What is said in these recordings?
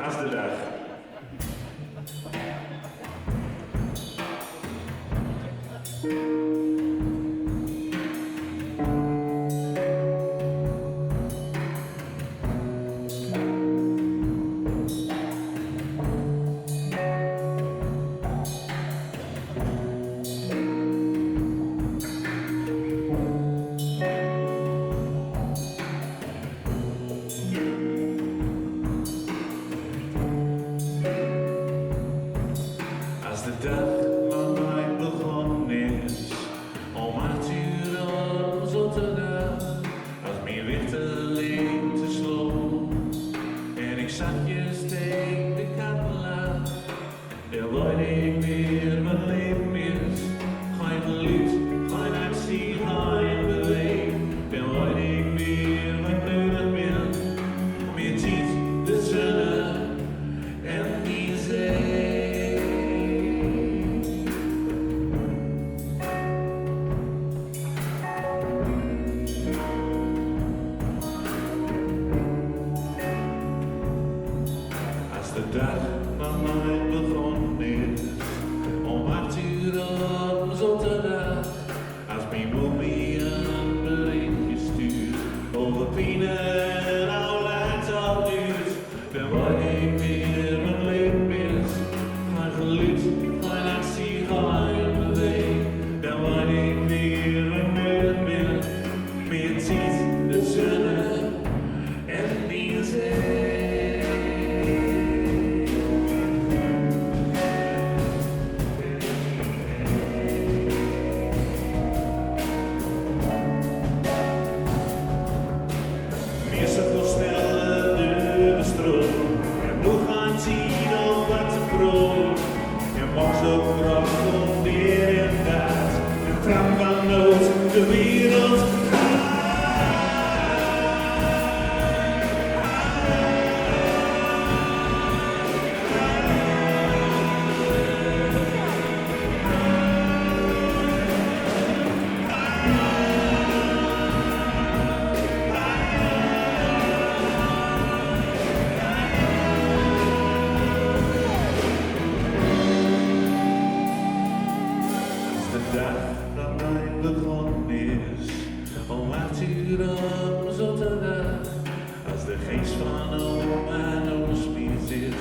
als de dag. Als de dag van mij begonnen is, om 8 uur op zaterdag, als mijn wichterling te slopen, en ik zachtjes tegen de katten lag, dan word ik weer wat leven is. Geen geluid, geen actie, geen beweging, dan word ik weer wat nodig ben. Meer tijd, de zon en die zee. Als de dag van mij begonnen is, om 8 uur op zaterdag, als mijn moeder een berichtje stuurt over pine en oude het duurt, dan word ik weer wat leven is. Geen geluid, geen actie, geen beweging, dan word ik weer wat nodig ben. Meer tijd, de zon en die zee. Meer zoveel sneller door de stroom, en nog gaan zien om wat te proeven. Je mag zo graag om weer en dat, de tram van nood, de wereld. De dag van mij begonnen is, om 8 uur op zaterdag, als de geest van oma ons meer zit,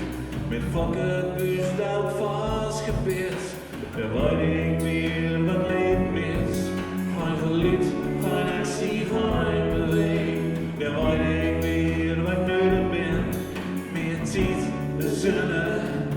met fokken buurstouw vastgepit, dan word ik weer wat leven mis. Geen geluid, geen actie, geen beweging, dan word ik weer wat nodig ben. Meer tijd, de zon